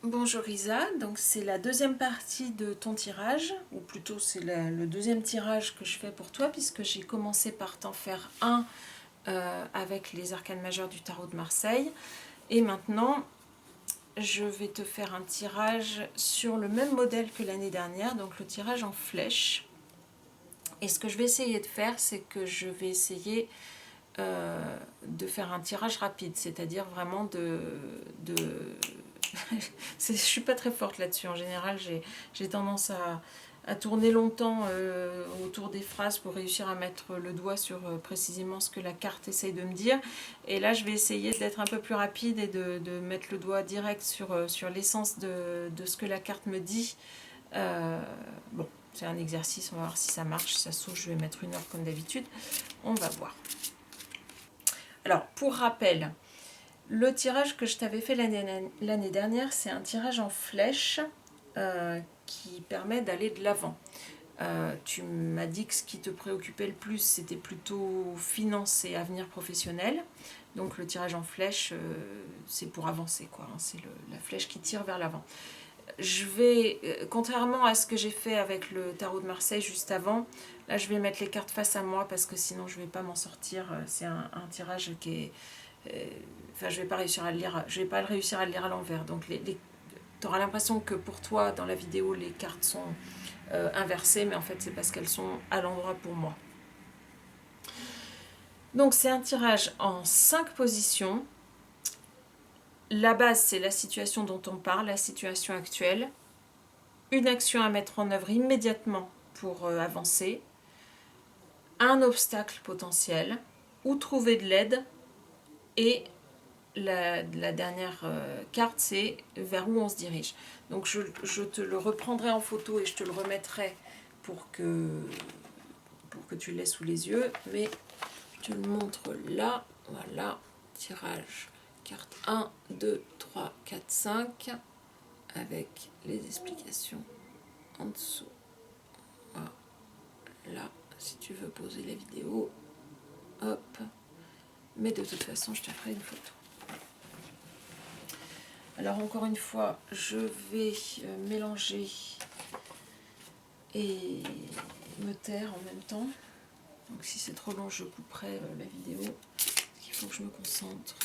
Bonjour Isa, donc c'est la deuxième partie de ton tirage, ou plutôt c'est le deuxième tirage que je fais pour toi, puisque j'ai commencé par t'en faire un avec les arcanes majeures du tarot de Marseille, et maintenant je vais te faire un tirage sur le même modèle que l'année dernière, donc le tirage en flèche. Et ce que je vais essayer de faire, c'est que je vais essayer de faire un tirage rapide, c'est-à-dire vraiment de je suis pas très forte là-dessus. En général, j'ai tendance à tourner longtemps autour des phrases pour réussir à mettre le doigt sur précisément ce que la carte essaye de me dire. Et là, je vais essayer d'être un peu plus rapide et de mettre le doigt direct sur l'essence de ce que la carte me dit. Bon, c'est un exercice, on va voir si ça marche. Si ça se trouve, je vais mettre 1 heure comme d'habitude. On va voir. Alors, pour rappel, le tirage que je t'avais fait l'année dernière, c'est un tirage en flèche qui permet d'aller de l'avant. Tu m'as dit que ce qui te préoccupait le plus, c'était plutôt finance et avenir professionnel. Donc le tirage en flèche, c'est pour avancer, quoi. C'est la flèche qui tire vers l'avant. Je vais, contrairement à ce que j'ai fait avec le tarot de Marseille juste avant, là je vais mettre les cartes face à moi parce que sinon je ne vais pas m'en sortir. C'est un tirage qui est enfin je vais pas réussir à le lire, je vais pas réussir à le lire à l'envers. Donc tu auras l'impression que pour toi dans la vidéo les cartes sont inversées, mais en fait c'est parce qu'elles sont à l'endroit pour moi. Donc c'est un tirage en 5 positions. La base c'est la situation dont on parle, la situation actuelle. Une action à mettre en œuvre immédiatement pour avancer. Un obstacle potentiel, ou trouver de l'aide, et la dernière carte, c'est vers où on se dirige. Donc je te le reprendrai en photo et je te le remettrai pour que tu l'aies sous les yeux. Mais je te le montre là. Voilà, tirage carte 1, 2, 3, 4, 5 avec les explications en dessous. Voilà, si tu veux poser la vidéo, hop. Mais de toute façon, je te ferai une photo. Alors encore une fois, je vais mélanger et me taire en même temps. Donc si c'est trop long, je couperai la vidéo. Il faut que je me concentre.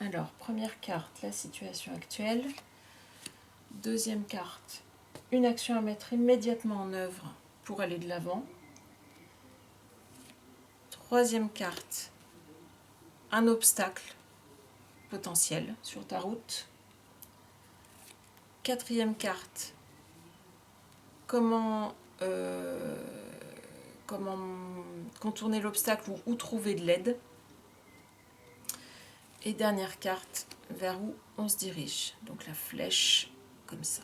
Alors, première carte, la situation actuelle. Deuxième carte, une action à mettre immédiatement en œuvre pour aller de l'avant. Troisième carte, un obstacle potentiel sur ta route. Quatrième carte, comment contourner l'obstacle ou où trouver de l'aide. Et dernière carte, vers où on se dirige. Donc la flèche, comme ça.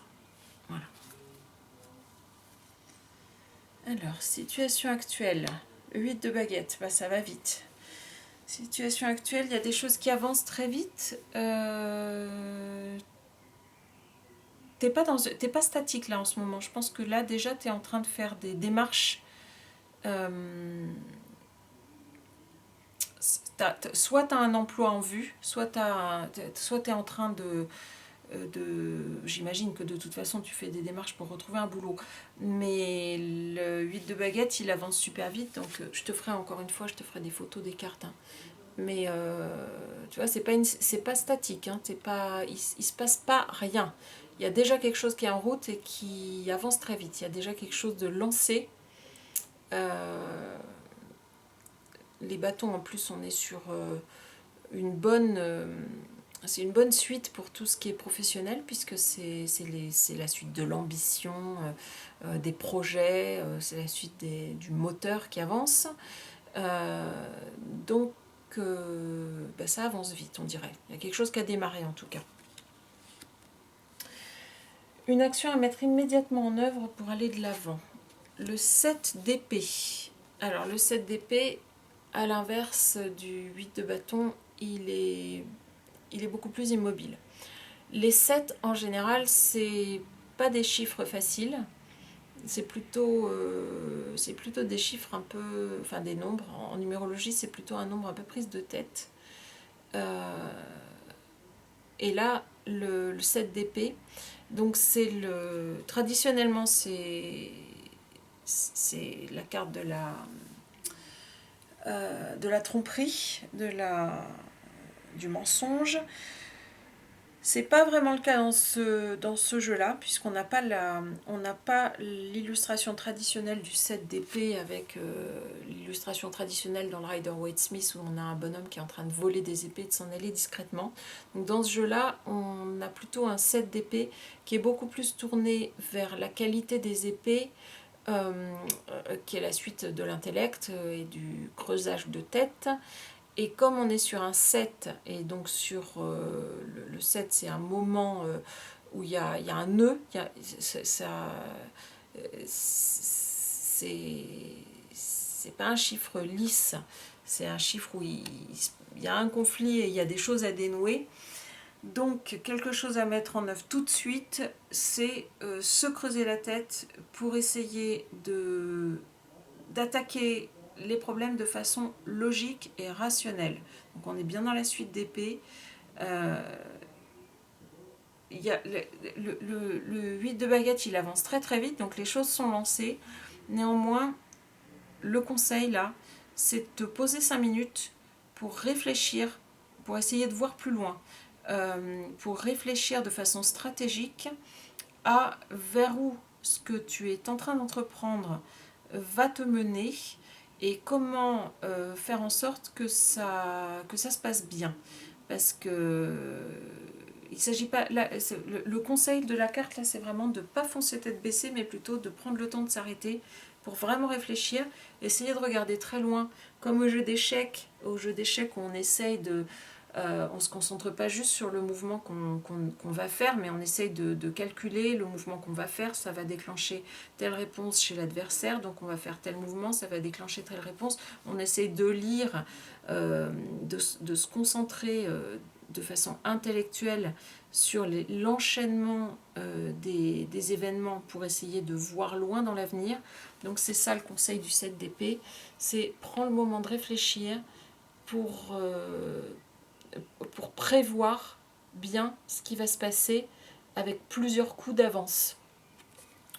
Voilà. Alors, situation actuelle. Le 8 de baguette, bah, ça va vite. Situation actuelle, il y a des choses qui avancent très vite. T'es pas statique là en ce moment. Je pense que là déjà tu es en train de faire des démarches. Soit tu as un emploi en vue, soit tu es en train j'imagine que de toute façon tu fais des démarches pour retrouver un boulot, mais le 8 de baguette il avance super vite, donc je te ferai encore une fois, je te ferai des photos des cartes, hein. Mais tu vois, c'est pas statique, hein, il se passe pas rien. Il y a déjà quelque chose qui est en route et qui avance très vite, il y a déjà quelque chose de lancé. Les bâtons en plus, on est sur une bonne... c'est une bonne suite pour tout ce qui est professionnel, puisque c'est la suite de l'ambition, des projets, c'est la suite du moteur qui avance. Donc, ça avance vite, on dirait. Il y a quelque chose qui a démarré en tout cas. Une action à mettre immédiatement en œuvre pour aller de l'avant. Le 7 d'épée. Alors, le 7 d'épée, à l'inverse du 8 de bâton, il est beaucoup plus immobile. Les 7 en général, c'est pas des chiffres faciles, c'est plutôt des chiffres un peu, enfin des nombres. En numérologie, c'est plutôt un nombre un peu prise de tête. Et là, le 7 d'épée, donc traditionnellement, c'est la carte de la tromperie, du mensonge. C'est pas vraiment le cas dans ce jeu-là, puisqu'on n'a pas l'illustration traditionnelle du 7 d'épée avec l'illustration traditionnelle dans le Rider-Waite-Smith où on a un bonhomme qui est en train de voler des épées et de s'en aller discrètement. Donc dans ce jeu-là, on a plutôt un 7 d'épée qui est beaucoup plus tourné vers la qualité des épées, qui est la suite de l'intellect et du creusage de tête. Et comme on est sur un 7, et donc sur le 7, c'est un moment où il y a un nœud, c'est pas un chiffre lisse, c'est un chiffre où il y a un conflit et il y a des choses à dénouer. Donc quelque chose à mettre en œuvre tout de suite, c'est se creuser la tête pour essayer d'attaquer les problèmes de façon logique et rationnelle. Donc on est bien dans la suite d'épée. Le 8 de baguette, il avance très très vite, donc les choses sont lancées. Néanmoins, le conseil là, c'est de te poser 5 minutes pour réfléchir, pour essayer de voir plus loin, pour réfléchir de façon stratégique à vers où ce que tu es en train d'entreprendre va te mener et comment faire en sorte que ça se passe bien. Parce que il s'agit pas là, le conseil de la carte là, c'est vraiment de ne pas foncer tête baissée, mais plutôt de prendre le temps de s'arrêter pour vraiment réfléchir, essayer de regarder très loin, comme au jeu d'échecs où on essaye de on ne se concentre pas juste sur le mouvement qu'on va faire, mais on essaye de calculer le mouvement qu'on va faire. Ça va déclencher telle réponse chez l'adversaire, donc on va faire tel mouvement, ça va déclencher telle réponse. On essaye de lire, de se concentrer de façon intellectuelle sur l'enchaînement des événements pour essayer de voir loin dans l'avenir. Donc c'est ça le conseil du 7 d'épée, c'est prendre le moment de réfléchir pour prévoir bien ce qui va se passer avec plusieurs coups d'avance.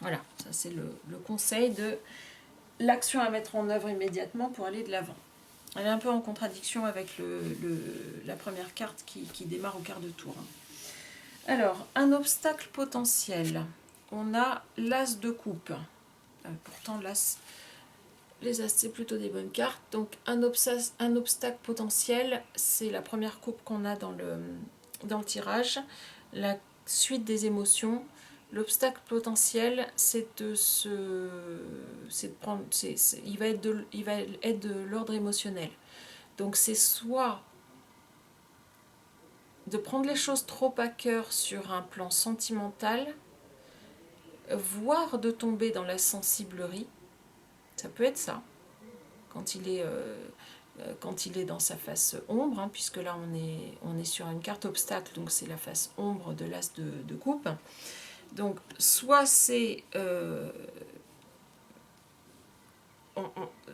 Voilà, ça c'est le conseil de l'action à mettre en œuvre immédiatement pour aller de l'avant. Elle est un peu en contradiction avec la première carte qui démarre au quart de tour. Alors, un obstacle potentiel. On a l'as de coupe. Pourtant, les as, c'est plutôt des bonnes cartes. Donc, un obstacle potentiel, c'est la première coupe qu'on a dans le tirage. La suite des émotions. L'obstacle potentiel, il va être de l'ordre émotionnel. Donc, c'est soit de prendre les choses trop à cœur sur un plan sentimental, voire de tomber dans la sensiblerie. Ça peut être ça, quand il est dans sa face ombre, hein, puisque là on est sur une carte obstacle, donc c'est la face ombre de l'as de coupe. Donc soit c'est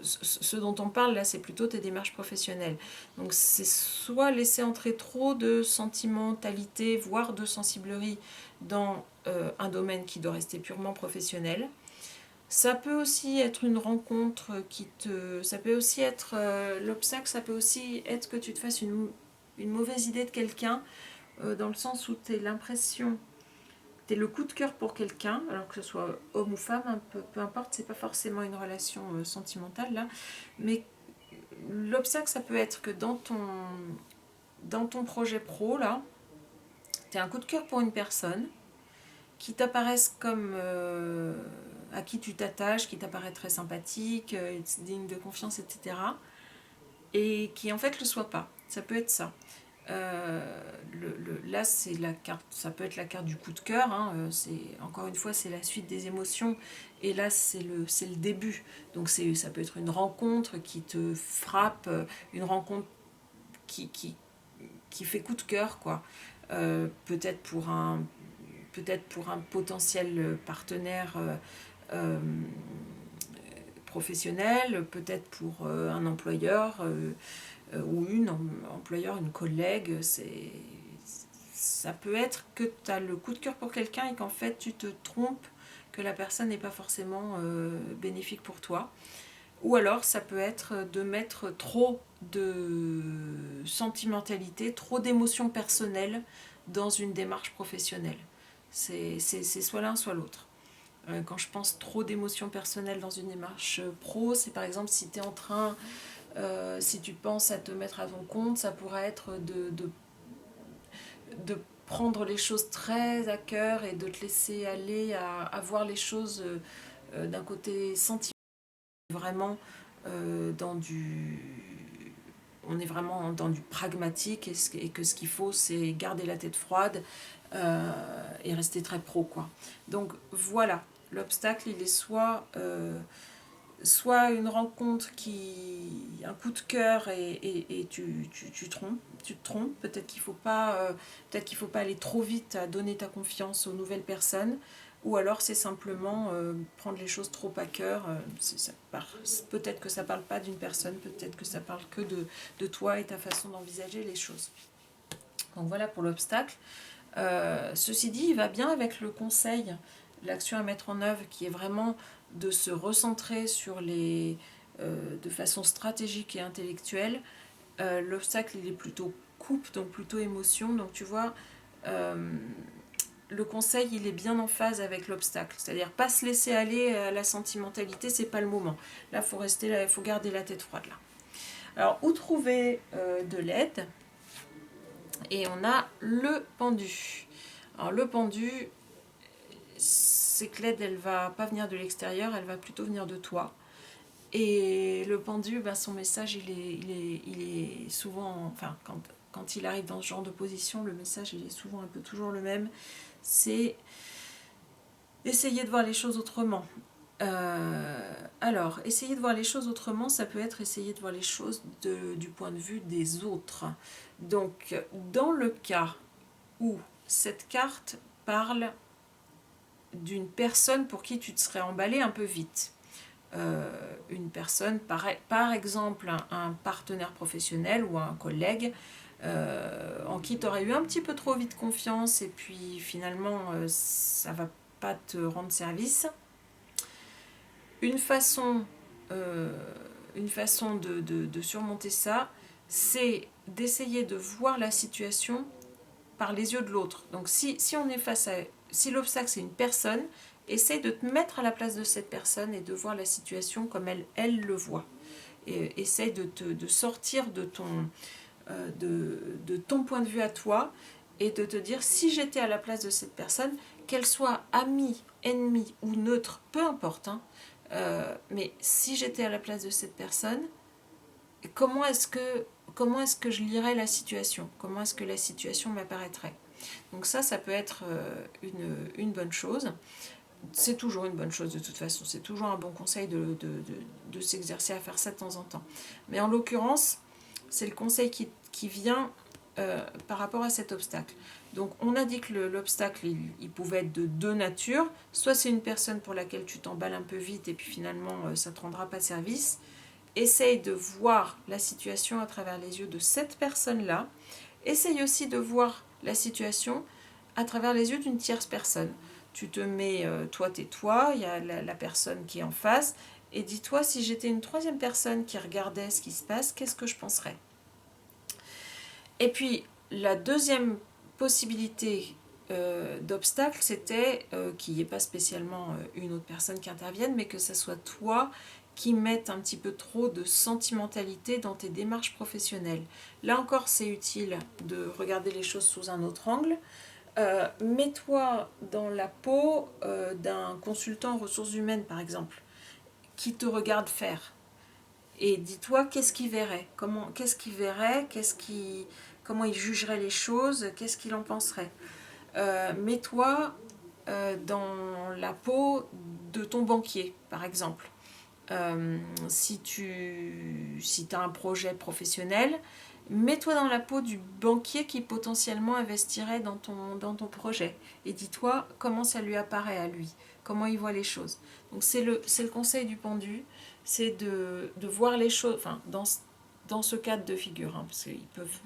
ce dont on parle là, c'est plutôt tes démarches professionnelles. Donc c'est soit laisser entrer trop de sentimentalité, voire de sensiblerie dans un domaine qui doit rester purement professionnel. Ça peut aussi être une rencontre qui te... Ça peut aussi être... l'obstacle, ça peut aussi être que tu te fasses une mauvaise idée de quelqu'un, dans le sens où tu as l'impression... Tu es le coup de cœur pour quelqu'un, alors que ce soit homme ou femme, peu importe, c'est pas forcément une relation sentimentale là, mais l'obstacle, ça peut être que dans ton projet pro, là, tu as un coup de cœur pour une personne qui t'apparaisse comme à qui tu t'attaches, qui t'apparaît très sympathique, digne de confiance, etc. Et qui en fait le soit pas. Ça peut être ça. Là, c'est la carte, ça peut être la carte du coup de cœur. Hein, encore une fois, c'est la suite des émotions. Et là, c'est le début. Donc ça peut être une rencontre qui te frappe, une rencontre qui fait coup de cœur, quoi. Peut-être pour un potentiel partenaire euh, professionnel, peut-être pour un employeur ou employeur, une collègue. Ça peut être que tu as le coup de cœur pour quelqu'un et qu'en fait tu te trompes, que la personne n'est pas forcément bénéfique pour toi. Ou alors ça peut être de mettre trop de sentimentalité, trop d'émotions personnelles dans une démarche professionnelle. C'est soit l'un, soit l'autre. Quand je pense trop d'émotions personnelles dans une démarche pro, c'est par exemple si tu es en train, si tu penses à te mettre à ton compte, ça pourrait être de prendre les choses très à cœur et de te laisser aller à voir les choses d'un côté sentimental, vraiment dans du... On est vraiment dans du pragmatique et que ce qu'il faut, c'est garder la tête froide et rester très pro, quoi. Donc voilà, l'obstacle, il est soit une rencontre un coup de cœur et tu te trompes. Peut-être qu'il faut pas aller trop vite à donner ta confiance aux nouvelles personnes, ou alors c'est simplement prendre les choses trop à cœur. Peut-être que ça parle pas d'une personne, peut-être que ça parle que de toi et ta façon d'envisager les choses. Donc voilà pour l'obstacle. Ceci dit, il va bien avec le conseil, l'action à mettre en œuvre, qui est vraiment de se recentrer sur de façon stratégique et intellectuelle. L'obstacle, il est plutôt coupe, donc plutôt émotion. Donc tu vois, le conseil, il est bien en phase avec l'obstacle. C'est-à-dire pas se laisser aller à la sentimentalité, c'est pas le moment. Là, il faut garder la tête froide là. Alors, où trouver de l'aide? Et on a le pendu. Alors le pendu, c'est que l'aide, elle va pas venir de l'extérieur, elle va plutôt venir de toi. Et le pendu, ben, son message, il est souvent, enfin, quand il arrive dans ce genre de position, le message, il est souvent un peu toujours le même. C'est essayer de voir les choses autrement. Alors, essayer de voir les choses autrement, ça peut être essayer de voir les choses du point de vue des autres. Donc, dans le cas où cette carte parle d'une personne pour qui tu te serais emballé un peu vite, une personne, par exemple un partenaire professionnel ou un collègue en qui tu aurais eu un petit peu trop vite confiance et puis finalement ça va pas te rendre service. Une façon de surmonter ça, c'est d'essayer de voir la situation par les yeux de l'autre. Donc si on est si l'obstacle c'est une personne, essaye de te mettre à la place de cette personne et de voir la situation comme elle le voit. Et essaye de sortir de ton point de vue à toi et de te dire, si j'étais à la place de cette personne, qu'elle soit amie, ennemie ou neutre, peu importe, hein, mais si j'étais à la place de cette personne, comment est-ce que je lirais la situation? Comment est-ce que la situation m'apparaîtrait? Donc ça peut être une bonne chose. C'est toujours une bonne chose de toute façon. C'est toujours un bon conseil de s'exercer à faire ça de temps en temps. Mais en l'occurrence, c'est le conseil qui vient par rapport à cet obstacle. Donc on a dit que l'obstacle, il pouvait être de deux natures. Soit c'est une personne pour laquelle tu t'emballes un peu vite et puis finalement ça ne te rendra pas service. essaye de voir la situation à travers les yeux de cette personne-là. Essaye aussi de voir la situation à travers les yeux d'une tierce personne. Tu te mets, toi t'es toi, il y a la personne qui est en face, et dis-toi, si j'étais une troisième personne qui regardait ce qui se passe, qu'est-ce que je penserais? Et puis, la deuxième possibilité d'obstacle, c'était qu'il n'y ait pas spécialement une autre personne qui intervienne, mais que ce soit toi qui mette un petit peu trop de sentimentalité dans tes démarches professionnelles. Là encore, c'est utile de regarder les choses sous un autre angle. Mets-toi dans la peau d'un consultant en ressources humaines, par exemple, qui te regarde faire. Et dis-toi, qu'est-ce qu'il verrait? Qu'est-ce qu'il verrait? Comment il jugerait les choses? Qu'est-ce qu'il en penserait? Mets-toi dans la peau de ton banquier, par exemple. Si tu as un projet professionnel, mets-toi dans la peau du banquier qui potentiellement investirait dans ton projet. Et dis-toi comment ça lui apparaît à lui, comment il voit les choses. Donc c'est le conseil du pendu, c'est de voir les choses, enfin dans ce cadre de figure, hein, parce qu'ils peuvent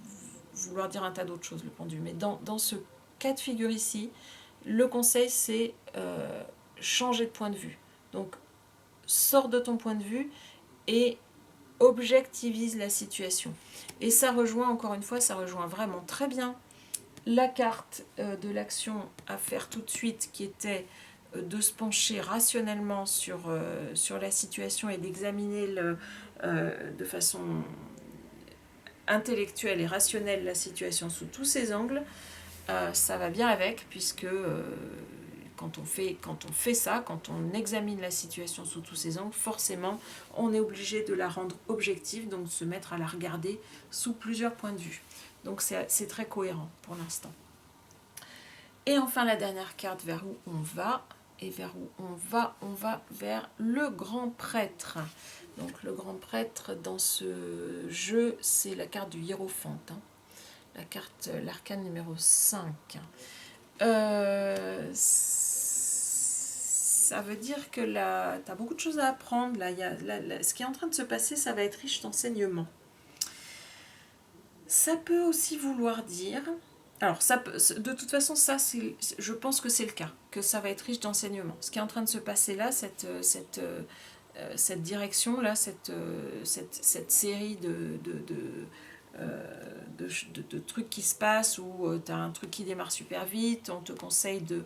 vouloir dire un tas d'autres choses, le pendu, mais dans ce cas de figure ici, le conseil c'est changer de point de vue. Donc sors de ton point de vue et objectivise la situation. Et ça rejoint, encore une fois, ça rejoint vraiment très bien la carte de l'action à faire tout de suite, qui était de se pencher rationnellement sur la situation et d'examiner de façon intellectuelle et rationnelle la situation sous tous ses angles. Ça va bien avec, puisque quand on fait ça, quand on examine la situation sous tous ses angles, forcément, on est obligé de la rendre objective, donc de se mettre à la regarder sous plusieurs points de vue. Donc c'est très cohérent pour l'instant. Et enfin, la dernière carte, vers où on va, et vers où on va vers le grand prêtre. Donc le grand prêtre, dans ce jeu, c'est la carte du hiérophante, hein. L'arcane numéro 5. Ça veut dire que là, tu as beaucoup de choses à apprendre. Là, ce qui est en train de se passer, ça va être riche d'enseignement. Ça peut aussi vouloir dire... Alors, de toute façon, je pense que c'est le cas, que ça va être riche d'enseignement. Ce qui est en train de se passer là, cette direction-là, cette série de trucs qui se passent, où tu as un truc qui démarre super vite, on te conseille de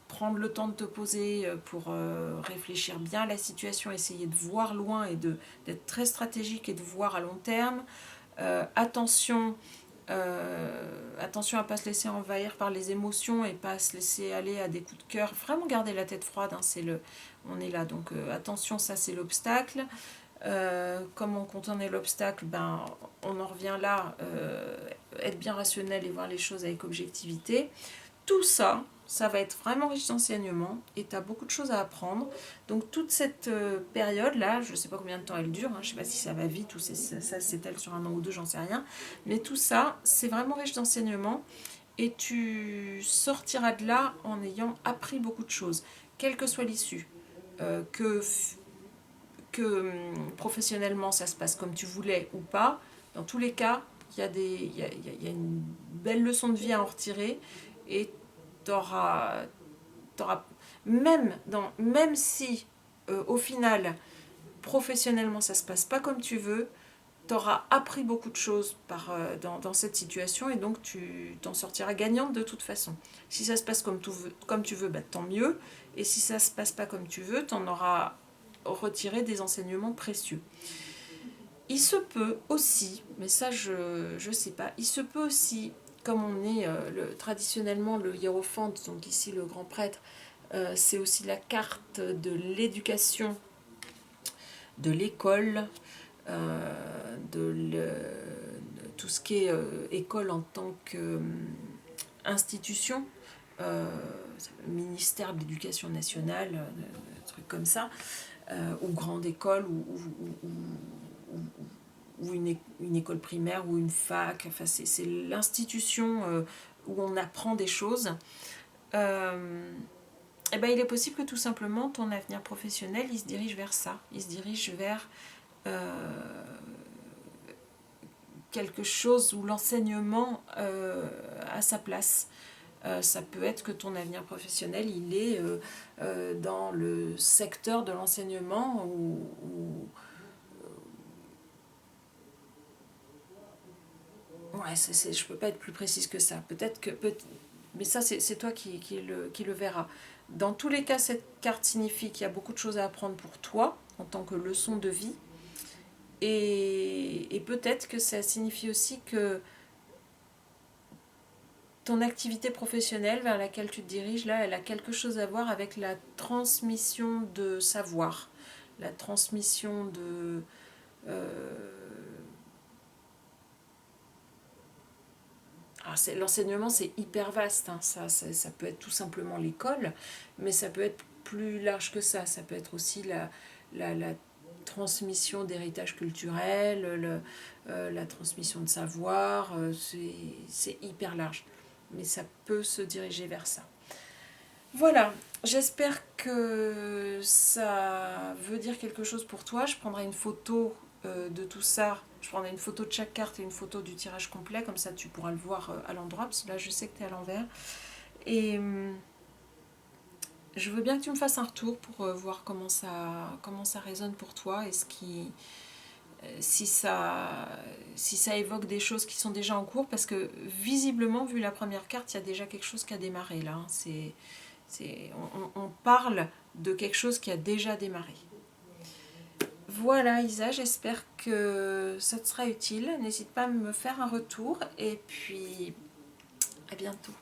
prendre le temps de te poser pour réfléchir bien à la situation, essayer de voir loin et d'être très stratégique et de voir à long terme. Attention à ne pas se laisser envahir par les émotions et pas se laisser aller à des coups de cœur. Vraiment garder la tête froide, hein, on est là. Donc attention, ça c'est l'obstacle. Comment contourner l'obstacle? On en revient là, être bien rationnel et voir les choses avec objectivité. Tout ça, ça va être vraiment riche d'enseignement et tu as beaucoup de choses à apprendre. Donc toute cette période-là, je ne sais pas combien de temps elle dure, hein, je ne sais pas si ça va vite ou ça s'étale sur un an ou deux, j'en sais rien. Mais tout ça, c'est vraiment riche d'enseignement et tu sortiras de là en ayant appris beaucoup de choses, quelle que soit l'issue. Que professionnellement ça se passe comme tu voulais ou pas, dans tous les cas, il y a une belle leçon de vie à en retirer et t'auras, même si au final, professionnellement ça se passe pas comme tu veux, t'auras appris beaucoup de choses dans cette situation et donc tu t'en sortiras gagnante de toute façon. Si ça se passe comme tu veux, tant mieux. Et si ça se passe pas comme tu veux, t'en auras retiré des enseignements précieux. Il se peut aussi, mais ça je sais pas, il se peut aussi, comme on est traditionnellement le hiérophante, donc ici le grand prêtre, c'est aussi la carte de l'éducation, de l'école, de tout ce qui est école en tant qu'institution, ministère de l'Éducation nationale, trucs comme ça, ou grande école, ou une école primaire, ou une fac. Enfin, c'est l'institution où on apprend des choses. Il est possible que tout simplement ton avenir professionnel il se dirige vers ça, il se dirige vers quelque chose où l'enseignement a sa place. Ça peut être que ton avenir professionnel, il est dans le secteur de l'enseignement ouais, je peux pas être plus précise que ça. Peut-être que... mais ça, c'est toi qui le verras. Dans tous les cas, cette carte signifie qu'il y a beaucoup de choses à apprendre pour toi, en tant que leçon de vie. Et peut-être que ça signifie aussi que ton activité professionnelle vers laquelle tu te diriges, là, elle a quelque chose à voir avec la transmission de savoir, la transmission de... l'enseignement, c'est hyper vaste, hein. Ça peut être tout simplement l'école, mais ça peut être plus large que ça. Ça peut être aussi la transmission d'héritage culturel, la transmission de savoir, c'est hyper large. Mais ça peut se diriger vers ça. Voilà, j'espère que ça veut dire quelque chose pour toi. Je prendrai une photo de tout ça. Je prendrai une photo de chaque carte et une photo du tirage complet, comme ça tu pourras le voir à l'endroit, parce que là je sais que tu es à l'envers. Et je veux bien que tu me fasses un retour pour voir comment ça résonne pour toi et si ça évoque des choses qui sont déjà en cours, parce que visiblement, vu la première carte, il y a déjà quelque chose qui a démarré là. On parle de quelque chose qui a déjà démarré. Voilà Isa, j'espère que ça te sera utile. N'hésite pas à me faire un retour et puis à bientôt.